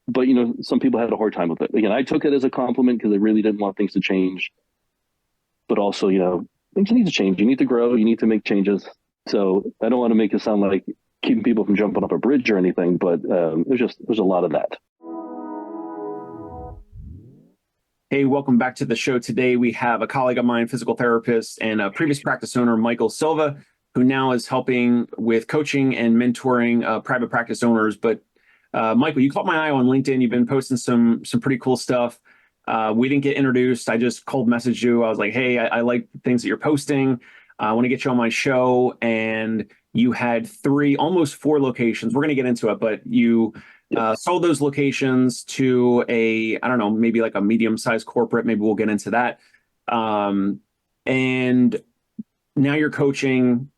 But some people had a hard time with it. Again, I took it as a compliment because I really didn't want things to change. But also, things need to change. You need to grow. You need to make changes. So I don't want to make it sound like keeping people from jumping off a bridge or anything, but there's a lot of that. Hey, welcome back to the show. Today we have a colleague of mine, physical therapist and a previous practice owner, Michael Silva, who now is helping with coaching and mentoring private practice owners. But Michael, you caught my eye on LinkedIn. You've been posting some pretty cool stuff. We didn't get introduced. I just cold messaged you. I was like, hey, I like the things that you're posting. I want to get you on my show. And you had almost four locations. We're going to get into it, but you sold those locations to I don't know, maybe like a medium-sized corporate. Maybe we'll get into that. And now you're coaching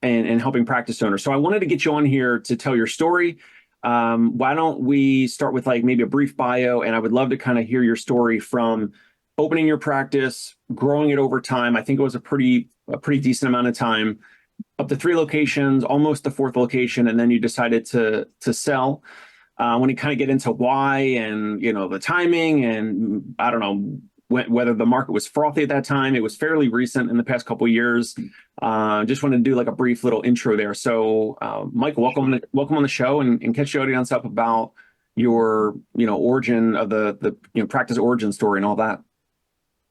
and helping practice owners. So I wanted to get you on here to tell your story. Why don't we start with like maybe a brief bio? And I would love to kind of hear your story from opening your practice, growing it over time. I think it was a pretty decent amount of time, up to 3 locations, almost the 4th location, and then you decided to sell. When you kind of get into why and the timing, and I don't know whether the market was frothy at that time. It was fairly recent in the past couple of years. Just wanted to do like a brief little intro there. So, Michael, welcome on the show, and catch the audience up about your origin of the practice origin story and all that.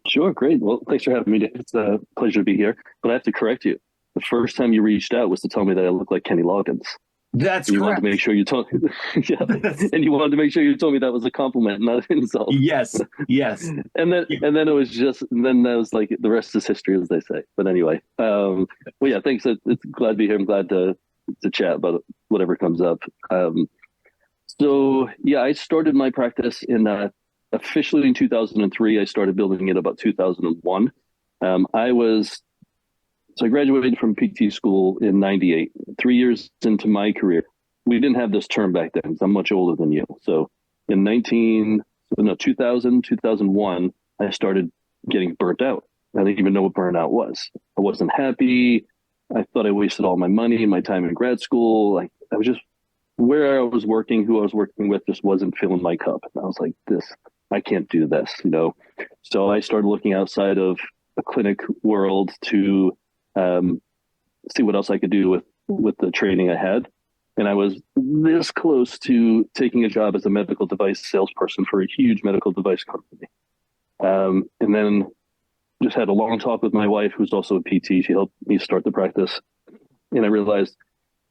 Sure, great. Well, thanks for having me. It's a pleasure to be here. But I have to correct you. The first time you reached out was to tell me that I looked like Kenny Loggins. That's you correct. wanted to make sure you told yeah, and you wanted to make sure you told me that was a compliment, not an insult. Yes. and then it was then that was like the rest is history, as they say. But anyway, well, yeah, thanks. It's glad to be here. I'm glad to chat about whatever comes up. So yeah, I started my practice officially in 2003. I started building it about 2001. So I graduated from PT school in 98. 3 years into my career, we didn't have this term back then. I'm much older than you. So in 2001, I started getting burnt out. I didn't even know what burnout was. I wasn't happy. I thought I wasted all my money and my time in grad school. Like I was just where I was working, who I was working with, just wasn't filling my cup. And I was like, I can't do this, So I started looking outside of the clinic world to see what else I could do with the training I had. And I was this close to taking a job as a medical device salesperson for a huge medical device company. And then just had a long talk with my wife, who's also a PT. She helped me start the practice. And I realized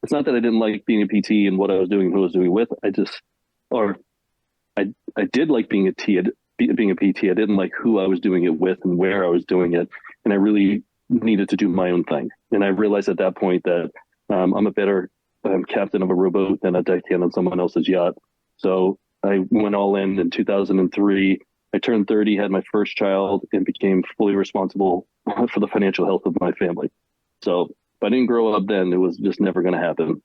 it's not that I didn't like being a PT and what I was doing, who I was doing with. I did like being a PT. I didn't like who I was doing it with and where I was doing it. And I really needed to do my own thing. And I realized at that point that I'm a better captain of a rowboat than a deckhand on someone else's yacht. So I went all in 2003. I turned 30, had my first child, and became fully responsible for the financial health of my family. So if I didn't grow up then, it was just never going to happen.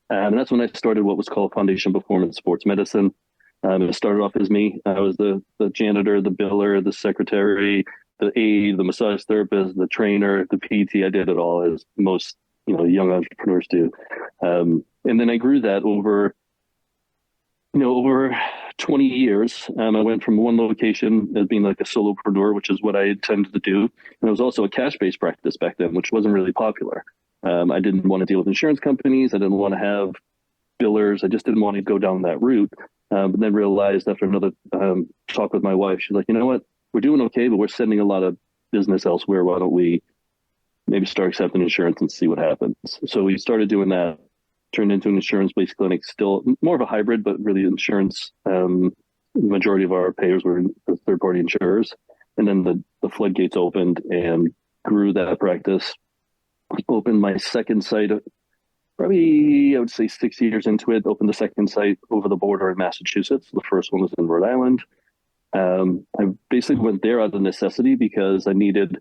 And that's when I started what was called Foundation Performance Sports Medicine. It started off as me. I was the janitor, the biller, the secretary, the aide, the massage therapist, the trainer, the PT. I did it all, as most young entrepreneurs do. And then I grew that over 20 years. I went from one location as being like a solopreneur, which is what I intended to do. And it was also a cash-based practice back then, which wasn't really popular. I didn't want to deal with insurance companies. I didn't want to have billers. I just didn't want to go down that route. But then realized after another talk with my wife, she's like, you know what? We're doing okay, but we're sending a lot of business elsewhere. Why don't we maybe start accepting insurance and see what happens? So we started doing that, turned into an insurance-based clinic, still more of a hybrid, but really insurance. The majority of our payers were third-party insurers. And then the floodgates opened and grew that practice. Opened my second site, probably I would say 6 years into it, opened the second site over the border in Massachusetts. The first one was in Rhode Island. I basically went there out of necessity because I needed,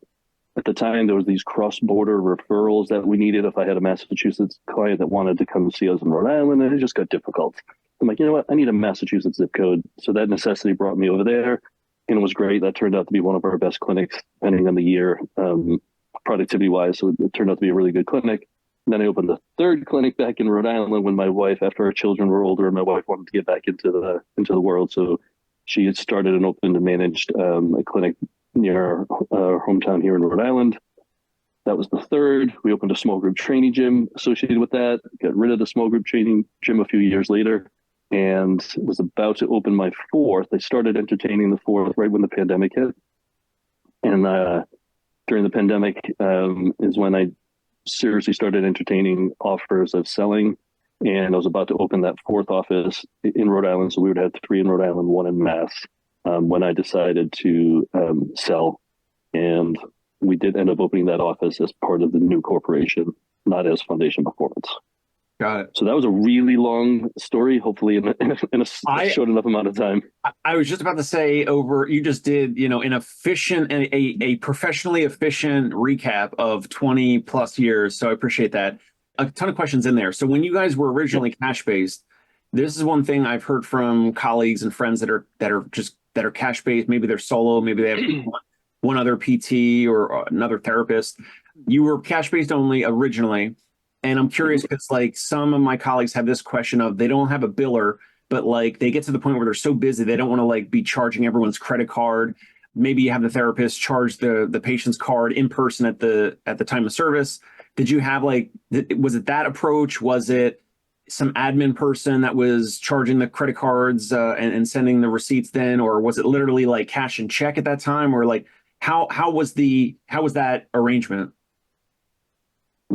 at the time, there was these cross-border referrals that we needed if I had a Massachusetts client that wanted to come see us in Rhode Island, and it just got difficult. I'm like, you know what? I need a Massachusetts zip code. So that necessity brought me over there, and it was great. That turned out to be one of our best clinics, depending on the year, productivity-wise. So it turned out to be a really good clinic. Then I opened the third clinic back in Rhode Island when my wife, after our children were older, my wife wanted to get back into the world. So she had started and opened and managed a clinic near our hometown here in Rhode Island. That was the third. We opened a small group training gym associated with that, got rid of the small group training gym a few years later, and was about to open my fourth. I started entertaining the fourth right when the pandemic hit. And during the pandemic is when I seriously started entertaining offers of selling. And I was about to open that fourth office in Rhode Island. So we would have three in Rhode Island, one in Mass, when I decided to sell. And we did end up opening that office as part of the new corporation, not as Foundation Performance. Got it. So that was a really long story, hopefully in a short enough amount of time. I was just about to say you just did, an efficient, a professionally efficient recap of 20 plus years. So I appreciate that. A ton of questions in there. So when you guys were originally cash-based, this is one thing I've heard from colleagues and friends that are cash-based. Maybe they're solo, maybe they have one other PT or another therapist. You were cash-based only originally. And I'm curious because like some of my colleagues have this question of they don't have a biller, but like they get to the point where they're so busy, they don't want to like be charging everyone's credit card. Maybe you have the therapist charge the patient's card in person at the time of service. Did you have was it that approach? Was it some admin person that was charging the credit cards and sending the receipts then? Or was it literally like cash and check at that time? Or like how was that arrangement?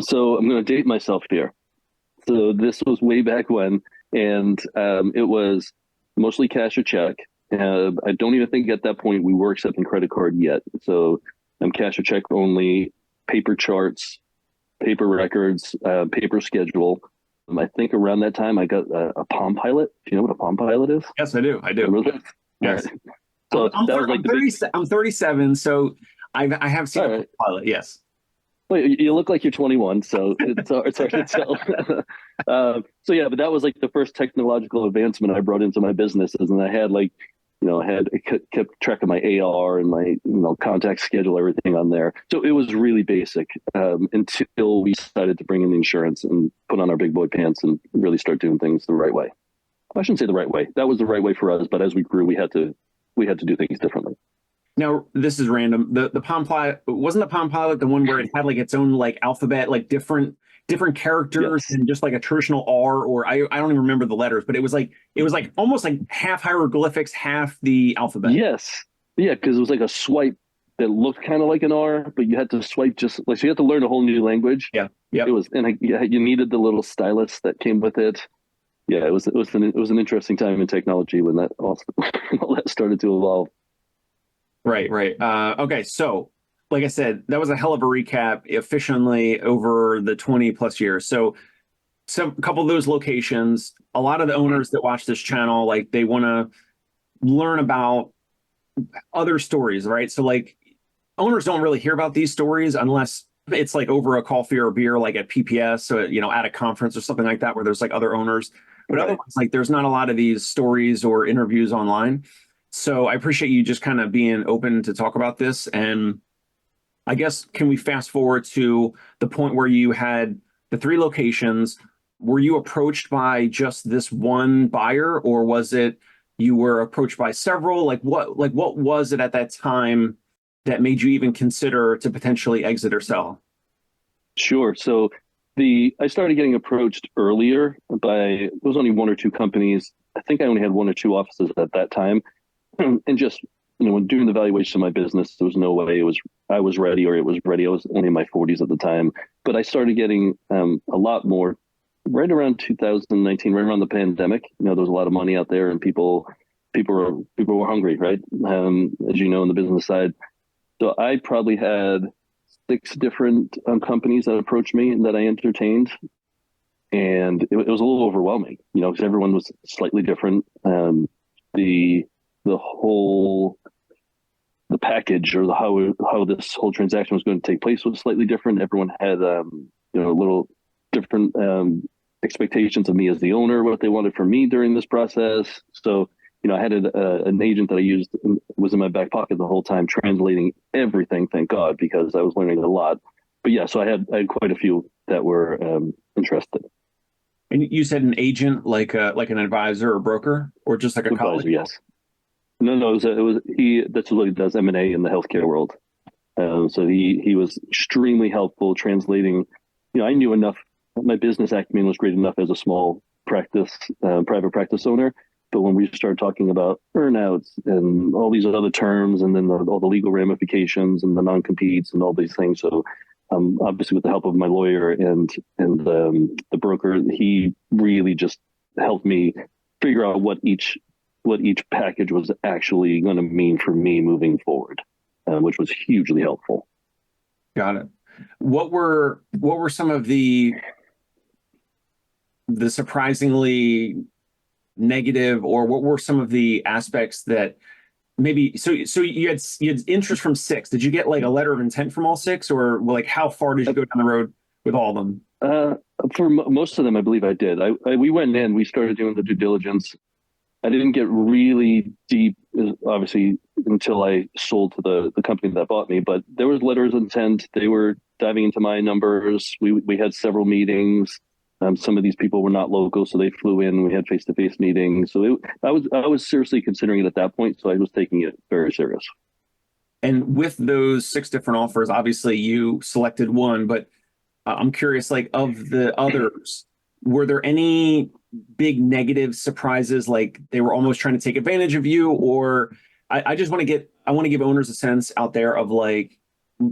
So I'm going to date myself here. So this was way back when, and it was mostly cash or check. I don't even think at that point we were accepting credit card yet. So cash or check only, paper charts, paper records, paper schedule. I think around that time I got a Palm Pilot. Do you know what a Palm Pilot is? Yes, I do. I do. Yes. Right. So I'm 37, so I have seen a Palm Pilot. Yes. Well, you look like you're 21, so it's hard to tell. So yeah, but that was like the first technological advancement I brought into my businesses, and I had kept track of my AR and my contact schedule, everything on there. So it was really basic until we decided to bring in the insurance and put on our big boy pants and really start doing things the right way. I shouldn't say the right way. That was the right way for us, but as we grew, we had to do things differently. Now, this is random. The Palm Pilot, wasn't the Palm Pilot the one where it had like its own like alphabet, like different characters and just like a traditional R, or I don't even remember the letters, but it was like almost like half hieroglyphics, half the alphabet. Yes. Yeah, because it was like a swipe that looked kind of like an R, but you had to swipe just like, so you had to learn a whole new language. Yeah. Yeah. It was, and you needed the little stylus that came with it. Yeah, it was an interesting time in technology when that all that started to evolve. Right. Okay. So, like I said, that was a hell of a recap efficiently over the 20 plus years. So a couple of those locations, a lot of the owners that watch this channel, like they want to learn about other stories, right? So like owners don't really hear about these stories unless it's like over a coffee or a beer, like at PPS, or, at a conference or something like that, where there's like other owners, but otherwise, like there's not a lot of these stories or interviews online. So I appreciate you just kind of being open to talk about this. And I guess, can we fast forward to the point where you had the 3 locations? Were you approached by just this one buyer, or was it you were approached by several? Like what was it at that time that made you even consider to potentially exit or sell? Sure. So I started getting approached earlier there was only 1 or 2 companies. I think I only had 1 or 2 offices at that time. And just, when doing the valuation of my business, there was no way I was ready, or it was ready. I was only in my 40s at the time, but I started getting a lot more right around 2019, right around the pandemic. There was a lot of money out there, and people were hungry, right? As you know, in the business side. So I probably had 6 different companies that approached me and that I entertained, and it was a little overwhelming, because everyone was slightly different. The package, or how this whole transaction was going to take place, was slightly different. Everyone had a little different expectations of me as the owner, what they wanted from me during this process. So I had an agent that I used, was in my back pocket the whole time, translating everything. Thank God, because I was learning a lot. but yeah, so I had quite a few that were interested. And you said an agent, like an advisor or broker, or just like a colleague? Advisor, yes. No, no, it was he. That's what he does, M&A in the healthcare world. So he was extremely helpful translating. I knew enough. My business acumen was great enough as a small practice, private practice owner. But when we started talking about earnouts and all these other terms, and then all the legal ramifications and the non-competes and all these things, so obviously with the help of my lawyer and the broker, he really just helped me figure out what each package was actually going to mean for me moving forward, which was hugely helpful. Got it. What were some of the surprisingly negative, or what were some of the aspects that maybe, so you had interest from six. Did you get like a letter of intent from all six, or like how far did you go down the road with all of them? For most of them, I believe I did. We went in, we started doing the due diligence. I didn't get really deep, obviously, until I sold to the company that bought me. But there was letters of intent. They were diving into my numbers. We had several meetings. Some of these people were not local, so they flew in. We had face-to-face meetings. So I was seriously considering it at that point. So I was taking it very serious. And with those six different offers, obviously you selected one, but I'm curious, like of the others, were there any big negative surprises, like they were almost trying to take advantage of you? Or I want to give owners a sense out there of like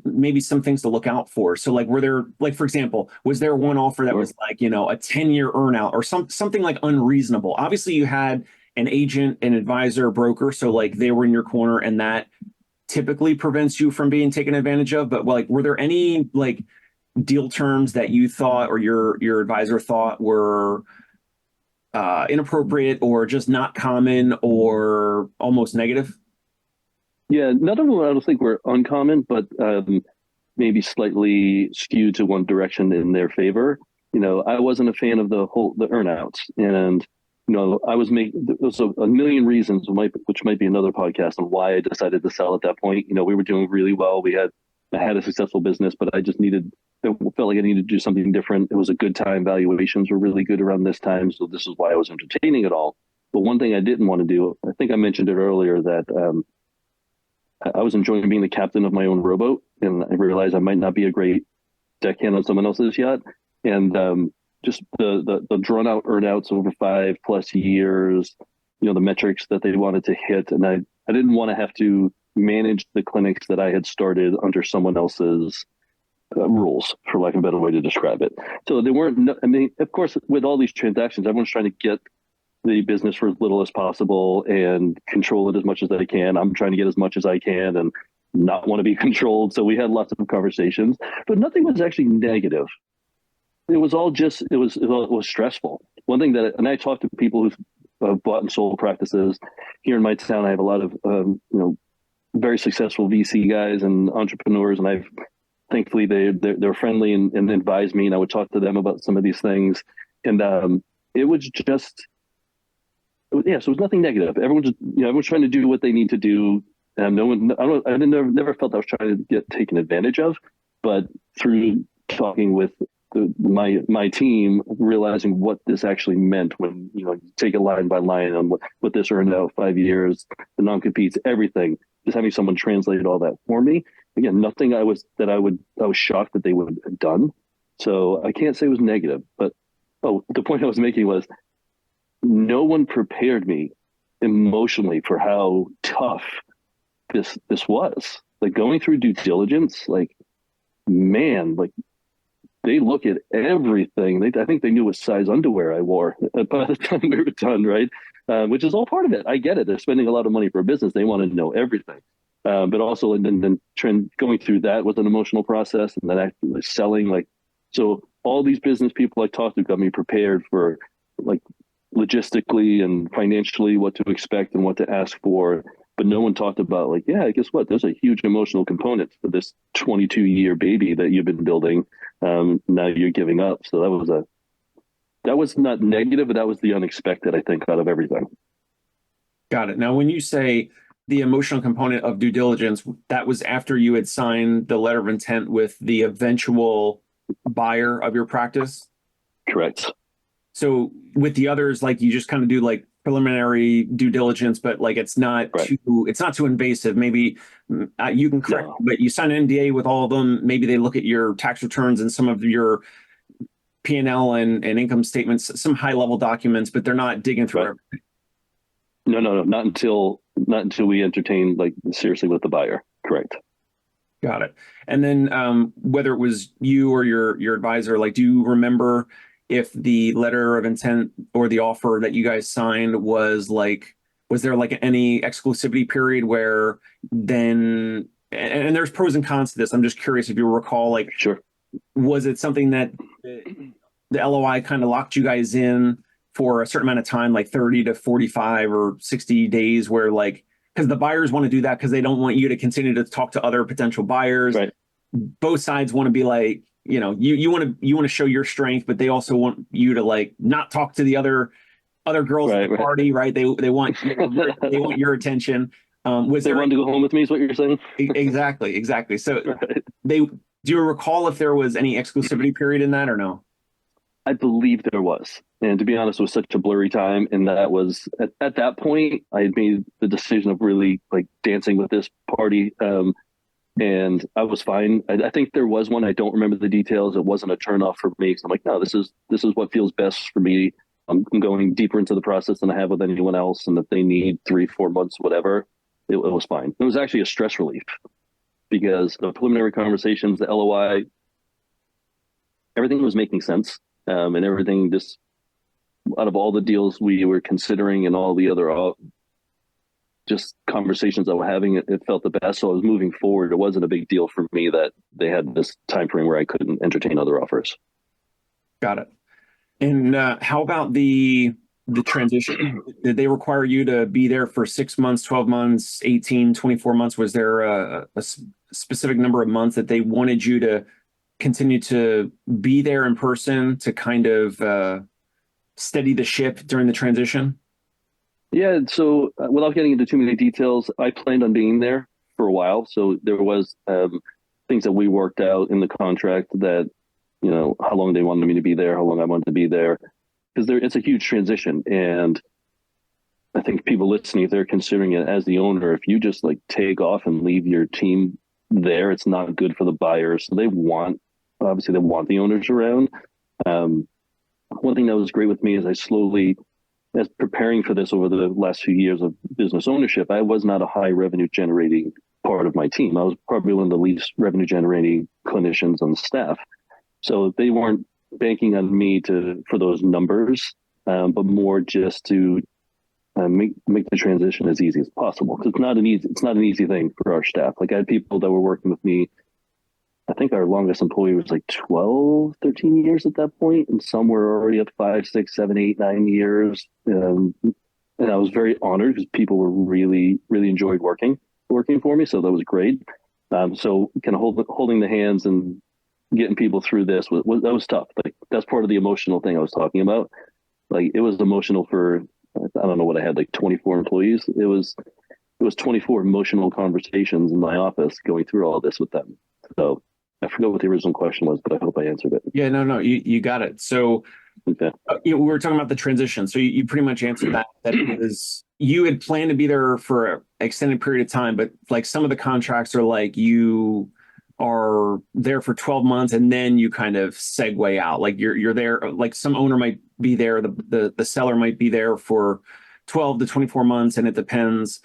maybe some things to look out for. So like, were there, like, for example, was there one offer that was like, a 10-year earnout or something like unreasonable? Obviously you had an agent, an advisor, broker. So like they were in your corner, and that typically prevents you from being taken advantage of. But like, were there any like deal terms that you thought, or your advisor thought were inappropriate, or just not common, or almost negative? Yeah, none of them I don't think were uncommon, but maybe slightly skewed to one direction in their favor. I wasn't a fan of the earnouts, and I was making there was a million reasons, which might be another podcast, on why I decided to sell at that point. We were doing really well. I had a successful business, but I felt like I needed to do something different. It was a good time. Valuations were really good around this time, so this is why I was entertaining it all. But one thing I didn't want to do, I think I mentioned it earlier, that I was enjoying being the captain of my own rowboat, and I realized I might not be a great deckhand on someone else's yacht. And just the drawn out earnouts over 5+ years, the metrics that they wanted to hit, and I didn't want to have to manage the clinics that I had started under someone else's rules, for lack of a better way to describe it. So they weren't. I mean, of course, with all these transactions, everyone's trying to get the business for as little as possible and control it as much as they can. I'm trying to get as much as I can and not want to be controlled. So we had lots of conversations, but nothing was actually negative. It was all just, it was stressful. One thing and I talked to people who've bought and sold practices here in my town. I have a lot of, very successful VC guys and entrepreneurs. And thankfully they're friendly and advise me, and I would talk to them about some of these things. And it was just, so it was nothing negative. Everyone's trying to do what they need to do. No one, I never felt I was trying to get taken advantage of, but through talking with my team, realizing what this actually meant when, you take it line by line on what this earned out 5 years, the non-competes, everything, just having someone translate all that for me. Again, nothing I was shocked that they would have done. So I can't say it was negative, but the point I was making was, no one prepared me emotionally for how tough this was. Like, going through due diligence, like, man, like, they look at everything. I think they knew what size underwear I wore by the time we were done, right? Which is all part of it. I get it. They're spending a lot of money for a business. They want to know everything. But also, and then going through that was an emotional process, and then actually selling. So all these business people I talked to got me prepared for, like, logistically and financially what to expect and what to ask for. But no one talked about, like, yeah, guess what? There's a huge emotional component to this 22-year baby that you've been building. Now you're giving up. So that was not negative, but that was the unexpected, I think, out of everything. Got it. Now, when you say the emotional component of due diligence, that was after you had signed the letter of intent with the eventual buyer of your practice? Correct. So with the others, like you just kind of do like preliminary due diligence, but like it's not too invasive. Maybe you can correct, but you sign an NDA with all of them. Maybe they look at your tax returns and some of your P&L and income statements, some high level documents, but they're not digging through everything. No, not until we entertain like seriously with the buyer. Correct. Got it. And then whether it was you or your advisor, like, do you remember if the letter of intent or the offer that you guys signed was there like any exclusivity period where then, and there's pros and cons to this. I'm just curious if you recall, like, sure, was it something that the LOI kind of locked you guys in for a certain amount of time, like 30 to 45 or 60 days, where like, because the buyers want to do that because they don't want you to continue to talk to other potential buyers. Right. Both sides want to be like, you want to show your strength, but they also want you to like not talk to the other girls at the party, right? They want they want your attention. Was they wanted to go home with me, is what you're saying? Exactly. So do you recall if there was any exclusivity period in that or no? I believe there was. And to be honest, it was such a blurry time. And that was at that point, I had made the decision of really like dancing with this party. And I was fine. I think there was one. I don't remember the details. It wasn't a turnoff for me. So I'm like, no, this is what feels best for me. I'm going deeper into the process than I have with anyone else. And if they need 3-4 months, whatever, it was fine. It was actually a stress relief because the preliminary conversations, the LOI, everything was making sense. And everything just out of all the deals we were considering and all the other just conversations that we're having, it felt the best. So I was moving forward. It wasn't a big deal for me that they had this time frame where I couldn't entertain other offers. Got it. And how about the transition? Did they require you to be there for 6 months, 12 months, 18, 24 months? Was there a specific number of months that they wanted you to continue to be there in person to kind of steady the ship during the transition? Yeah. So without getting into too many details, I planned on being there for a while. So there was things that we worked out in the contract that, how long they wanted me to be there, how long I wanted to be there, because it's a huge transition. And I think people listening, if they're considering it as the owner, if you just like take off and leave your team there, it's not good for the buyers. So obviously they want the owners around. One thing that was great with me is as preparing for this over the last few years of business ownership, I was not a high revenue generating part of my team. I was probably one of the least revenue generating clinicians on the staff. So they weren't banking on me for those numbers, but more just to make the transition as easy as possible. Because it's not an easy thing for our staff. Like I had people that were working with me. I think our longest employee was like 12, 13 years at that point. And some were already at 5, 6, 7, 8, 9 years. And I was very honored because people were really, really enjoyed working for me. So that was great. So kind of holding the hands and getting people through this was tough. Like that's part of the emotional thing I was talking about. Like it was emotional for, I don't know what I had, like 24 employees. It was 24 emotional conversations in my office going through all this with them. So I forgot what the original question was, but I hope I answered it. Yeah, no, you got it. So okay. We were talking about the transition. So you pretty much answered that it was, you had planned to be there for an extended period of time, but like some of the contracts are like you are there for 12 months and then you kind of segue out. Like you're there, like some owner might be there, the seller might be there for 12 to 24 months. And it depends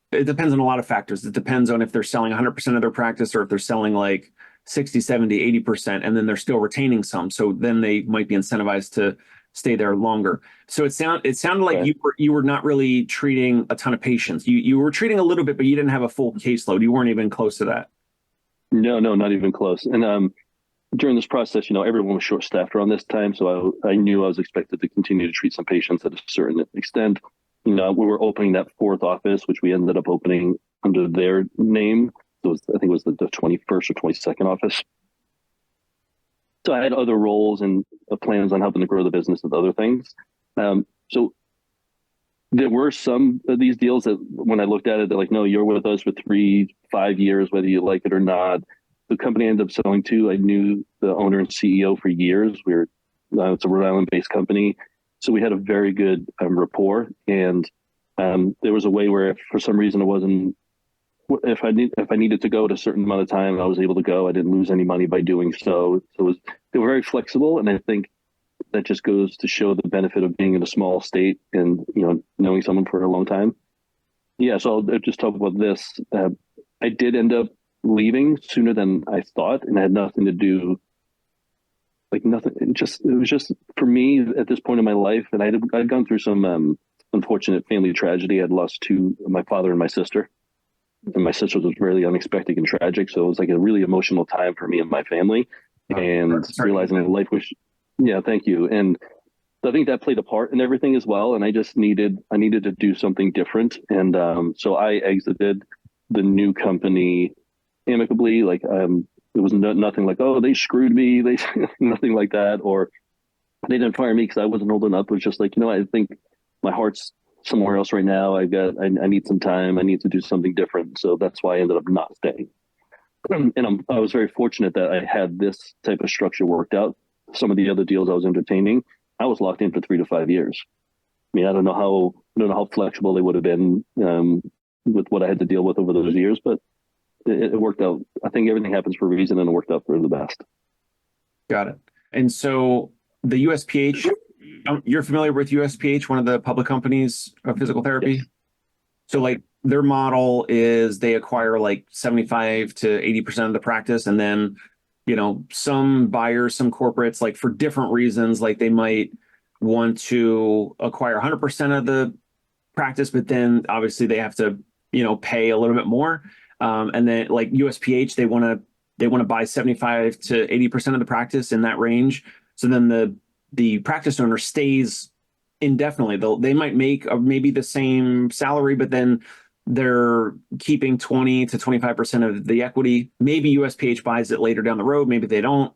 it depends on a lot of factors. It depends on if they're selling 100% of their practice or if they're selling like 60, 70, 80%, and then they're still retaining some. So then they might be incentivized to stay there longer. So it sounded like right. you were not really treating a ton of patients. You were treating a little bit, but you didn't have a full caseload. You weren't even close to that. No, not even close. And during this process, everyone was short-staffed around this time. So I knew I was expected to continue to treat some patients at a certain extent. We were opening that 4th office, which we ended up opening under their name. So I think it was the 21st or 22nd office. So I had other roles and plans on helping to grow the business with other things. So There were some of these deals that when I looked at it, they're like, no, you're with us for 3, 5 years, whether you like it or not. The company I ended up selling to, I knew the owner and CEO for years. It's a Rhode Island based company. So we had a very good rapport. And there was a way where if for some reason it wasn't, if I needed to go at a certain amount of time, I was able to go. I didn't lose any money by doing so. They were very flexible. And I think that just goes to show the benefit of being in a small state and, knowing someone for a long time. Yeah. So I'll just talk about this. I did end up leaving sooner than I thought, and it had nothing to do, like nothing. It was just for me at this point in my life. And I'd gone through some unfortunate family tragedy. I'd lost my father and my sister. And my sister was really unexpected and tragic. So it was like a really emotional time for me and my family. And realizing that life was, yeah, thank you. And I think that played a part in everything as well. And I needed to do something different. And so I exited the new company amicably. Like it was nothing like, oh, they screwed me. They nothing like that. Or they didn't fire me because I wasn't old enough. It was just like, I think my heart's somewhere else right now. I need some time. I need to do something different. So that's why I ended up not staying. And I was very fortunate that I had this type of structure worked out. Some of the other deals I was entertaining, I was locked in for 3 to 5 years. I mean, I don't know how flexible they would have been with what I had to deal with over those years, but it worked out. I think everything happens for a reason, and it worked out for the best. Got it. And so the USPH, you're familiar with USPH, one of the public companies of physical therapy? Yes. So like their model is they acquire like 75 to 80% of the practice. And then, some buyers, some corporates, like for different reasons, like they might want to acquire 100% of the practice, but then obviously they have to, pay a little bit more. And then like USPH, they want to buy 75 to 80% of the practice in that range. So then the practice owner stays indefinitely. They might make maybe the same salary, but then they're keeping 20 to 25% of the equity. Maybe USPH buys it later down the road. Maybe they don't.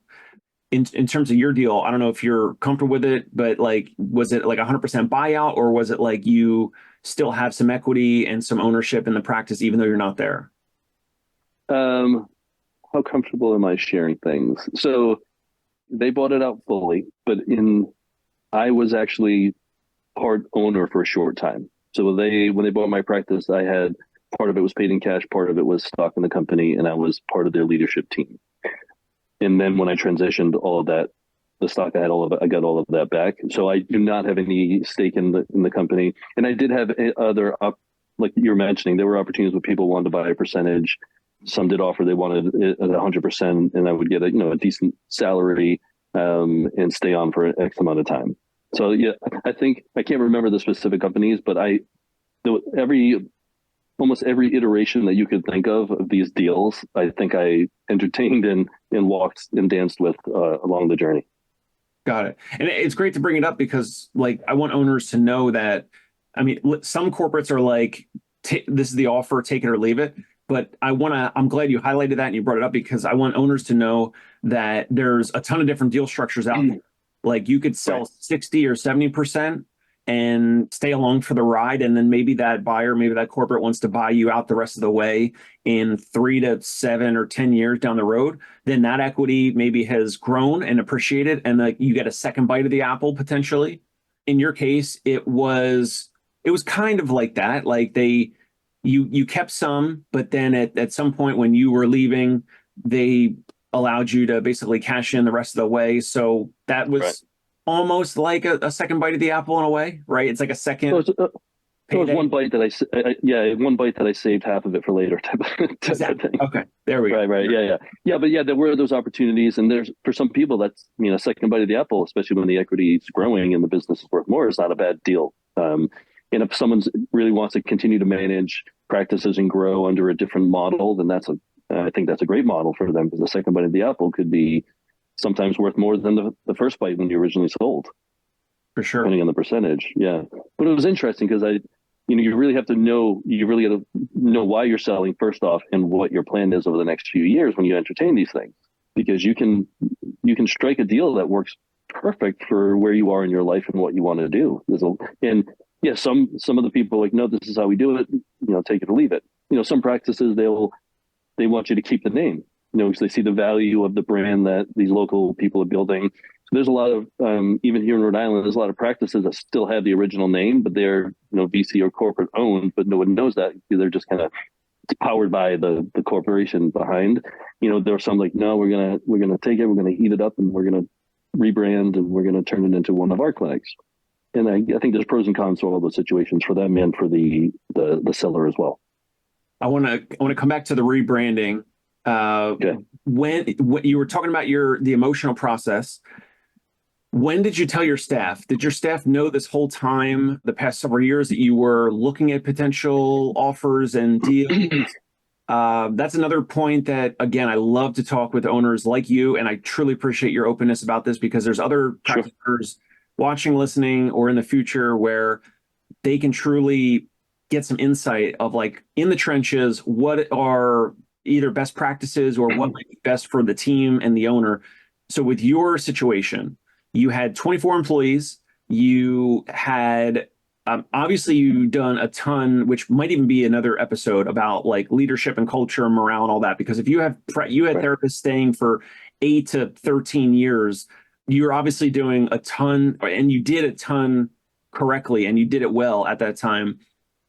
In terms of your deal, I don't know if you're comfortable with it, but like, was it like 100% buyout, or was it like you still have some equity and some ownership in the practice, even though you're not there? How comfortable am I sharing things? So they bought it out fully, but I was actually part owner for a short time. So when they bought my practice, I had part of it was paid in cash, part of it was stock in the company, and I was part of their leadership team. And then when I transitioned, all of that, the stock I got all of that back. So I do not have any stake in the company. And I did have other, like you're mentioning, there were opportunities where people wanted to buy a percentage. Some did offer they wanted it at 100%, and I would get a decent salary and stay on for X amount of time. So yeah, I think I can't remember the specific companies, but almost every iteration that you could think of these deals, I think I entertained and walked and danced with along the journey. Got it. And it's great to bring it up because like I want owners to know that, I mean, some corporates are like, this is the offer, take it or leave it. But I'm glad you highlighted that and you brought it up because I want owners to know that there's a ton of different deal structures out there. Like you could sell 60 or 70% and stay along for the ride. And then maybe that buyer, maybe that corporate wants to buy you out the rest of the way in 3 to 7 or 10 years down the road. Then that equity maybe has grown and appreciated. And like you get a second bite of the apple potentially. In your case, it was kind of like that. Like you kept some, but then at some point when you were leaving, they allowed you to basically cash in the rest of the way. So that was almost like a second bite of the apple in a way, right? It's like a second. It was one bite that one bite that I saved half of it for later type of thing. Okay, there we go. Right. Yeah. But yeah, there were those opportunities, and there's for some people that's second bite of the apple, especially when the equity is growing and the business is worth more, is not a bad deal. And if someone really wants to continue to manage practices and grow under a different model, then I think that's a great model for them because the second bite of the apple could be sometimes worth more than the first bite when you originally sold. For sure. Depending on the percentage. Yeah. But it was interesting because you really have to know why you're selling first off and what your plan is over the next few years when you entertain these things, because you can strike a deal that works perfect for where you are in your life and what you want to do. And yeah, some of the people like, no, this is how we do it. Take it or leave it. Some practices they want you to keep the name. Because they see the value of the brand that these local people are building. So there's a lot of even here in Rhode Island, there's a lot of practices that still have the original name, but they're VC or corporate owned, but no one knows that. They're just kind of powered by the corporation behind. There are some like, no, we're gonna take it, we're gonna heat it up, and we're gonna rebrand, and we're gonna turn it into one of our clinics. And I think there's pros and cons to all those situations for them and for the seller as well. I want to come back to the rebranding. Okay. When you were talking about the emotional process, when did you tell your staff? Did your staff know this whole time, the past several years, that you were looking at potential offers and deals? That's another point that, again, I love to talk with owners like you, and I truly appreciate your openness about this, because there's other practitioners watching, listening, or in the future where they can truly get some insight of, like, in the trenches, what are either best practices or what might be best for the team and the owner. So with your situation, you had 24 employees, you had obviously you've done a ton, which might even be another episode about like leadership and culture and morale and all that, because if you had therapists staying for 8 to 13 years, you're obviously doing a ton, and you did a ton correctly, and you did it well at that time.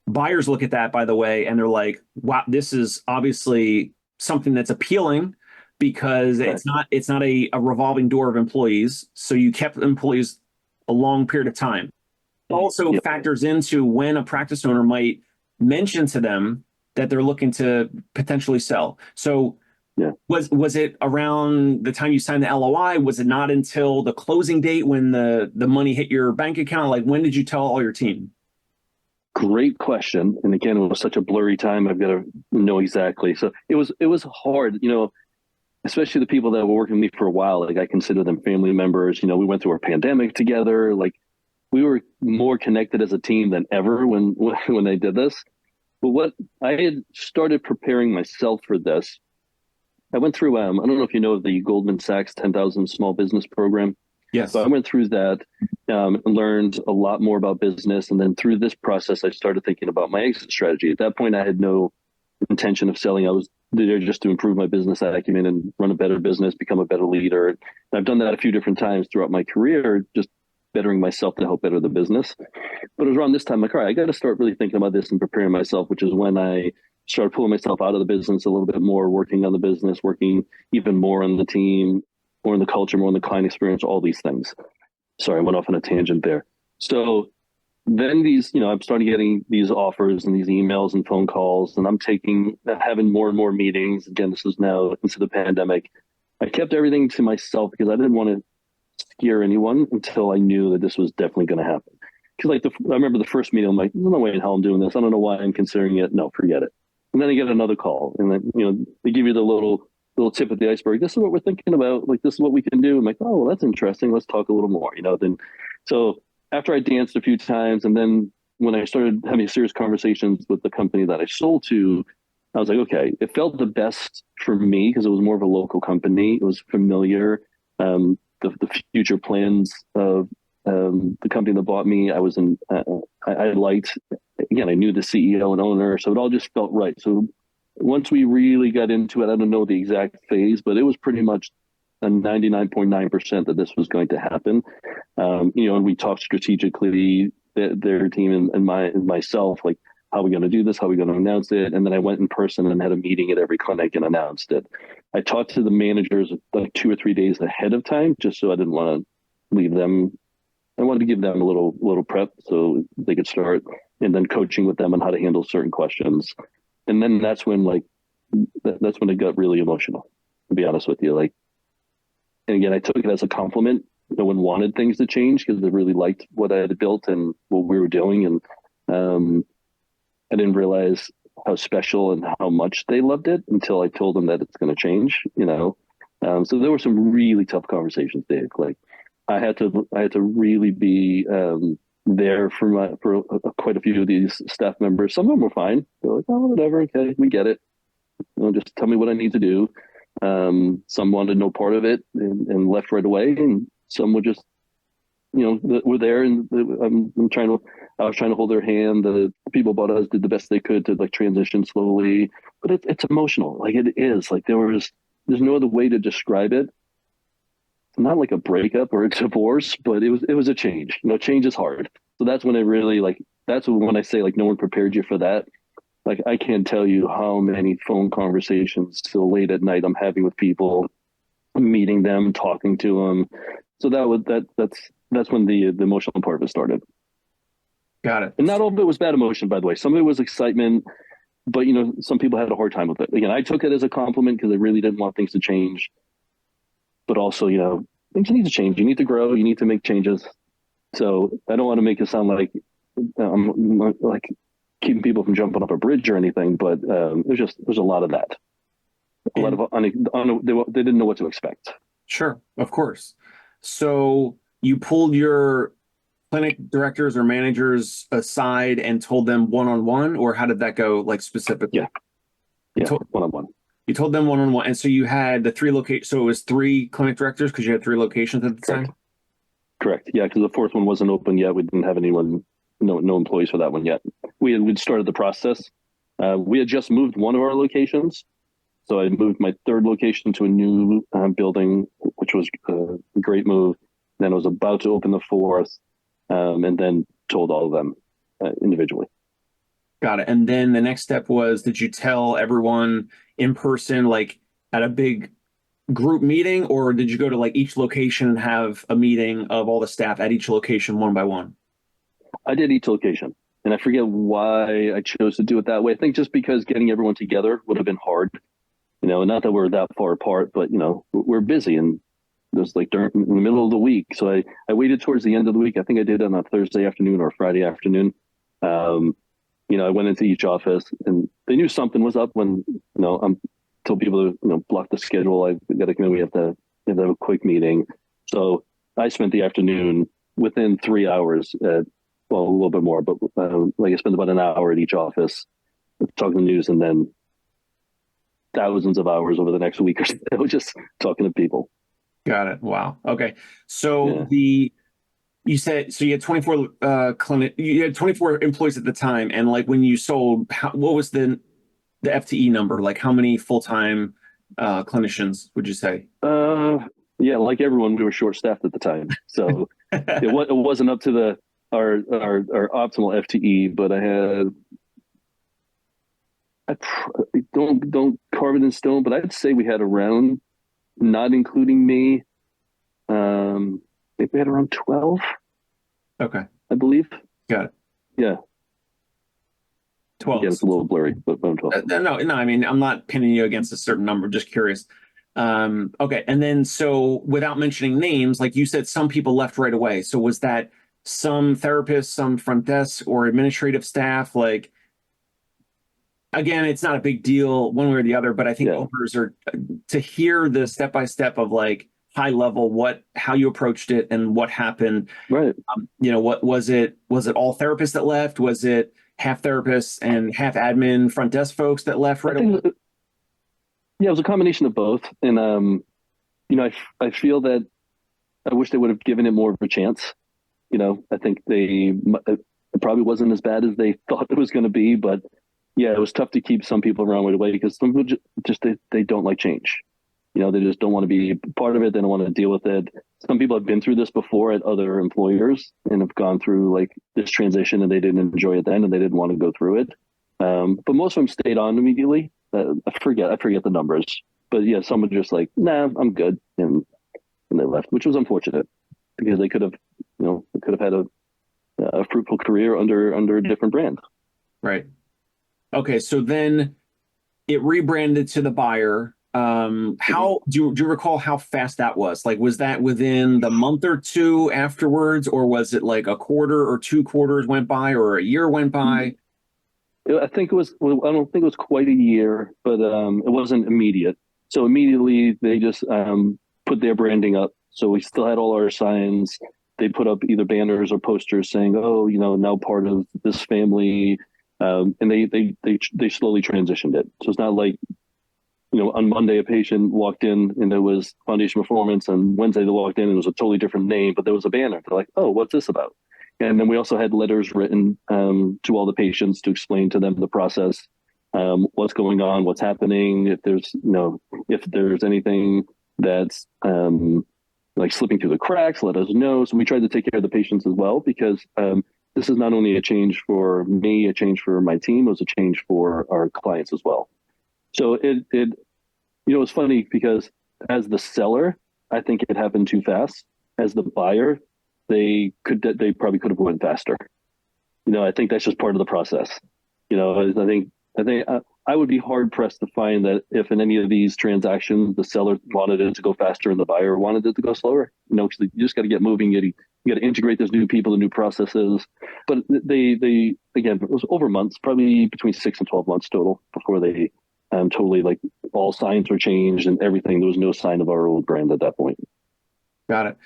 Buyers look at that, by the way, and they're like, wow, this is obviously something that's appealing, because it's not a revolving door of employees. So you kept employees a long period of time. It also factors into when a practice owner might mention to them that they're looking to potentially sell. So was it around the time you signed the LOI? Was it not until the closing date when the money hit your bank account? Like, when did you tell all your team? Great question. And again, it was such a blurry time. I've got to know exactly. So it was hard, especially the people that were working with me for a while. Like, I consider them family members. We went through a pandemic together. Like, we were more connected as a team than ever when I did this. But what I had started preparing myself for this, I went through, I don't know if you know the Goldman Sachs 10,000 Small Business Program. Yes. So I went through that and learned a lot more about business. And then through this process, I started thinking about my exit strategy. At that point, I had no intention of selling. I was there just to improve my business acumen and run a better business, become a better leader. And I've done that a few different times throughout my career, just bettering myself to help better the business. But it was around this time, like, all right, I got to start really thinking about this and preparing myself, which is when I started pulling myself out of the business a little bit more, working on the business, working even more on the team, more on the culture, more on the client experience, all these things. Sorry, I went off on a tangent there. So then I'm starting getting these offers and these emails and phone calls, and I'm having more and more meetings. Again, this is now into the pandemic. I kept everything to myself because I didn't want to scare anyone until I knew that this was definitely going to happen. Because I remember the first meeting, I'm like, no way in hell I'm doing this. I don't know why I'm considering it. No, forget it. And then I get another call, and then they give you the little tip of the iceberg. This is what we're thinking about. Like, this is what we can do. I'm like, oh, well, that's interesting. Let's talk a little more. Then so after I danced a few times, and then when I started having serious conversations with the company that I sold to, I was like, okay, it felt the best for me because it was more of a local company. It was familiar. The future plans of the company that bought me, I was in. I liked. Again, I knew the CEO and owner, so it all just felt right. So once we really got into it, I don't know the exact phase, but it was pretty much a 99.9% that this was going to happen. And we talked strategically, their team and myself, like, how are we going to do this? How are we going to announce it? And then I went in person and had a meeting at every clinic and announced it. I talked to the managers like 2 or 3 days ahead of time, just so I didn't want to leave them. I wanted to give them a little prep so they could start, and then coaching with them on how to handle certain questions. And then that's when it got really emotional, to be honest with you. Like, and again, I took it as a compliment. No one wanted things to change because they really liked what I had built and what we were doing. And I didn't realize how special and how much they loved it until I told them that it's going to change, So there were some really tough conversations, Dave. Like, I had to really be there for quite a few of these staff members. Some of them were fine. They're like, oh, whatever. Okay, we get it. Just tell me what I need to do. Some wanted no part of it and left right away. And some were just were there, and I was trying to hold their hand. The people above us did the best they could to like transition slowly, but it's emotional. Like it is like there's no other way to describe it. It's not like a breakup or a divorce, but it was a change. Change is hard. So that's when it really like that's when I say like no one prepared you for that. Like I can't tell you how many phone conversations till late at night I'm having with people, meeting them, talking to them. So that's when the emotional part of it started. Got it. And not all of it was bad emotion, by the way. Some of it was excitement, but some people had a hard time with it. Again, I took it as a compliment because I really didn't want things to change. But also, things need to change. You need to grow. You need to make changes. So I don't want to make it sound like I'm like keeping people from jumping off a bridge or anything. But there's a lot of that. A lot of they didn't know what to expect. Sure, of course. So you pulled your clinic directors or managers aside and told them one-on-one, or how did that go, like specifically? Yeah, one-on-one. You told them one-on-one, and so you had the 3 locations. So it was 3 clinic directors because you had 3 locations at the time? Correct. Yeah, because the 4th one wasn't open yet. We didn't have anyone, no employees for that one yet. We'd started the process. We had just moved one of our locations. So I moved my 3rd location to a new building, which was a great move. Then I was about to open the 4th, and then told all of them individually. Got it. And then the next step was, did you tell everyone in person, like at a big group meeting, or did you go to like each location and have a meeting of all the staff at each location one by one? I did each location, and I forget why I chose to do it that way. I think just because getting everyone together would have been hard. Not that we're that far apart, but we're busy, and there's like in the middle of the week. So I waited towards the end of the week. I think I did it on a Thursday afternoon or Friday afternoon. I went into each office, and they knew something was up when I'm told people to block the schedule. I got to come in. We have to have a quick meeting. So I spent the afternoon within 3 hours. A little bit more, but I spent about an hour at each office talking the news, and then thousands of hours over the next week or so, just talking to people. Got it. Wow. Okay. So you said, so you had 24 you had 24 employees at the time. And like when you sold, what was the FTE number? Like how many full-time clinicians would you say? Yeah, like everyone, we were short-staffed at the time. So it wasn't up to our optimal FTE, but I don't carve it in stone, but I'd say we had around, not including me, I think we had around 12. Okay. I believe. Got it. Yeah. 12. Yeah, it's a little blurry, but I'm 12. No, I mean, I'm not pinning you against a certain number, just curious. Okay. And then, so without mentioning names, like you said, some people left right away. So was that some therapists, some front desk or administrative staff? Like, again, it's not a big deal one way or the other, but I think owners are to hear the step-by-step of like high level, how you approached it and what happened. Right. What was it? Was it all therapists that left? Was it half therapists and half admin front desk folks that left right away? Yeah, it was a combination of both. And, I feel that I wish they would have given it more of a chance. I think it probably wasn't as bad as they thought it was going to be, but yeah, it was tough to keep some people around right away because some people they don't like change. They just don't want to be part of it. They don't want to deal with it. Some people have been through this before at other employers and have gone through like this transition, and they didn't enjoy it then, and they didn't want to go through it. But most of them stayed on immediately. I forget the numbers, but yeah, some were just like, nah, I'm good, and they left, which was unfortunate because they could have had a fruitful career under a different brand. Right. Okay, so then it rebranded to the buyer. How do you recall how fast that was? Like, was that within the month or two afterwards, or was it like a quarter or 2 quarters went by, or a year went by? I think it was. Well, I don't think it was quite a year, but it wasn't immediate. So immediately they just put their branding up. So we still had all our signs. They put up either banners or posters saying, "Oh, now part of this family." And they slowly transitioned it. So it's not like on Monday a patient walked in and it was foundation performance, and Wednesday they walked in and it was a totally different name, but there was a banner. They're like, oh, what's this about? And then we also had letters written to all the patients to explain to them the process, what's going on, what's happening, if there's anything that's like slipping through the cracks, let us know. So we tried to take care of the patients as well, because this is not only a change for me, a change for my team, it was a change for our clients as well. So it's funny because as the seller, I think it happened too fast. As the buyer, they probably could have went faster. I think that's just part of the process. I think I would be hard pressed to find that if in any of these transactions the seller wanted it to go faster and the buyer wanted it to go slower. Because you just got to get moving. You got to integrate those new people, the new processes. But they again, it was over months, probably between 6 and 12 months total before they totally, like, all signs were changed and everything. There was no sign of our old brand at that point. Got it.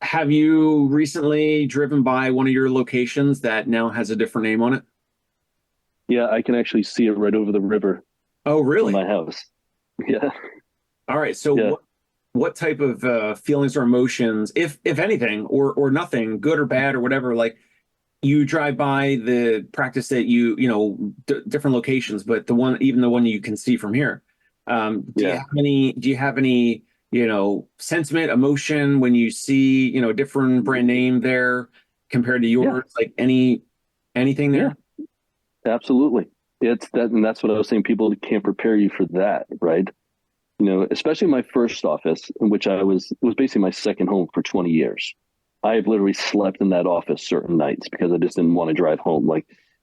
Have you recently driven by one of your locations that now has a different name on it? Yeah, I can actually see it right over the river. Oh, really? From my house. Yeah. All right. So yeah. what type of feelings or emotions, if anything, or nothing, good or bad or whatever, like, you drive by the practice that different locations, but the one you can see from here. Do you have any sentiment, emotion when you see, a different brand name there compared to yours? Yeah. Like anything there? Yeah, absolutely. It's that, and that's what I was saying. People can't prepare you for that, right? Especially my first office, in which it was basically my second home for 20 years. I've literally slept in that office certain nights because I just didn't want to drive home.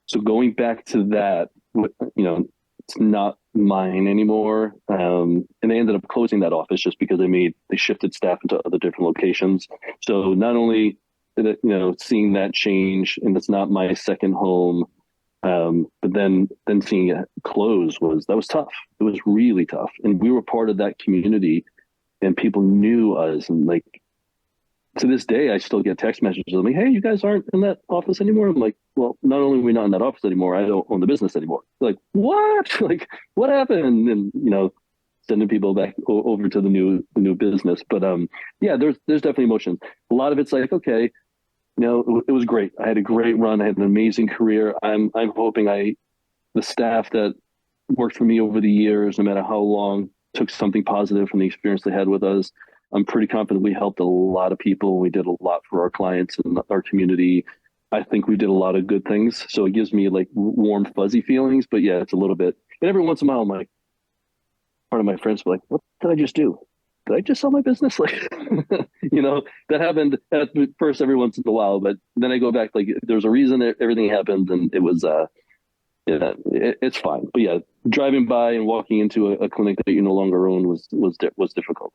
So going back to that, it's not mine anymore. And they ended up closing that office just because they shifted staff into other different locations. So not only did it, seeing that change, and it's not my second home, but then seeing it close was tough. It was really tough. And we were part of that community and people knew us, and to this day, I still get text messages of me, hey, you guys aren't in that office anymore. I'm like, well, not only are we not in that office anymore, I don't own the business anymore. They're like, what? What happened? And, sending people back over to the new business. But yeah, there's definitely emotions. A lot of it's like, okay, it was great. I had a great run. I had an amazing career. I'm hoping the staff that worked for me over the years, no matter how long, took something positive from the experience they had with us. I'm pretty confident we helped a lot of people. We did a lot for our clients and our community. I think we did a lot of good things. So it gives me warm, fuzzy feelings. But yeah, it's a little bit. And every once in a while, I'm like, part of my friends were like, what did I just do? Did I just sell my business? That happened at first every once in a while. But then I go back, there's a reason everything happened. And it was, it's fine. But yeah, driving by and walking into a clinic that you no longer own was difficult.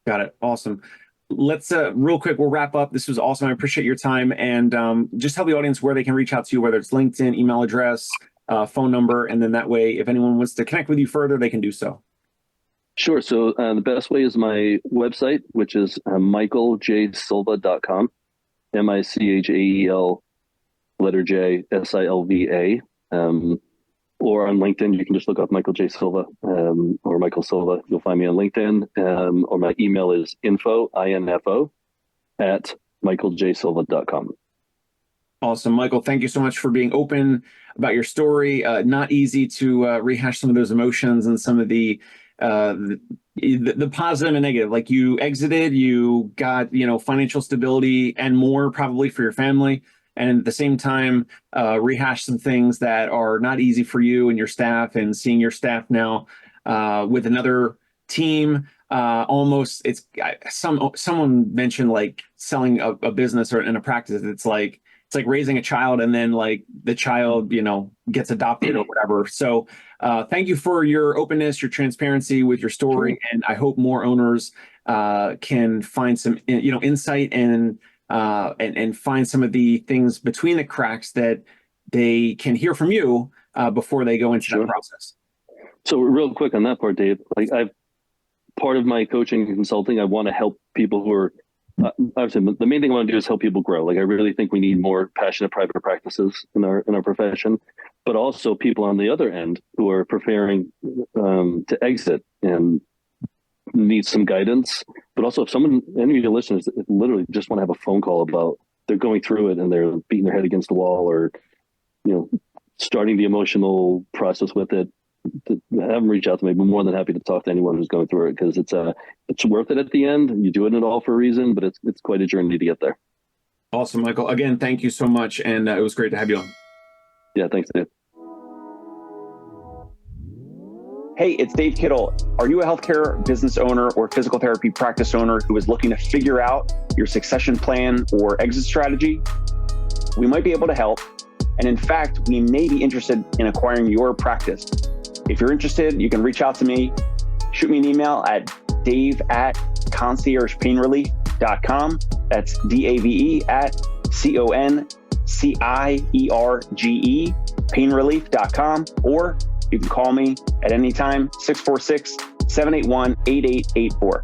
Got it. Awesome. Let's real quick, we'll wrap up. This was awesome. I appreciate your time, and just tell the audience where they can reach out to you, whether it's LinkedIn, email address, phone number, and then that way, if anyone wants to connect with you further, they can do so. Sure. So the best way is my website, which is michaeljsilva.com, MICHAEL letter J SILVA. Or on LinkedIn, you can just look up Michael J. Silva or Michael Silva. You'll find me on LinkedIn. Or my email is info, INFO, at michaeljsilva.com. Awesome. Michael, thank you so much for being open about your story. Not easy to rehash some of those emotions and some of the positive and negative. Like, you exited, you got, financial stability and more probably for your family. And at the same time, rehash some things that are not easy for you and your staff, and seeing your staff now with another team. Almost, someone mentioned selling a business or in a practice. It's like raising a child, and then the child, gets adopted or whatever. So thank you for your openness, your transparency with your story. Sure. And I hope more owners can find some, insight and find some of the things between the cracks that they can hear from you before they go into Sure. that process. So real quick on that part, Dave, part of my coaching and consulting, I want to help people who are, obviously the main thing I want to do is help people grow. I really think we need more passionate private practices in our profession. but also people on the other end who are preparing to exit and need some guidance. But also, if any of your listeners literally just want to have a phone call about they're going through it and they're beating their head against the wall, or starting the emotional process with it, have them reach out to me. I'm more than happy to talk to anyone who's going through it, because it's worth it at the end. You're doing it all for a reason, but it's quite a journey to get there. Awesome, Michael. Again, thank you so much, and it was great to have you on. Yeah, thanks, Dave. Hey, it's Dave Kittle. Are you a healthcare business owner or physical therapy practice owner who is looking to figure out your succession plan or exit strategy? We might be able to help. And in fact, we may be interested in acquiring your practice. If you're interested, you can reach out to me. Shoot me an email at dave@conciergepainrelief.com. That's DAVE@CONCIERGE painrelief.com. Or you can call me at any time, 646-781-8884.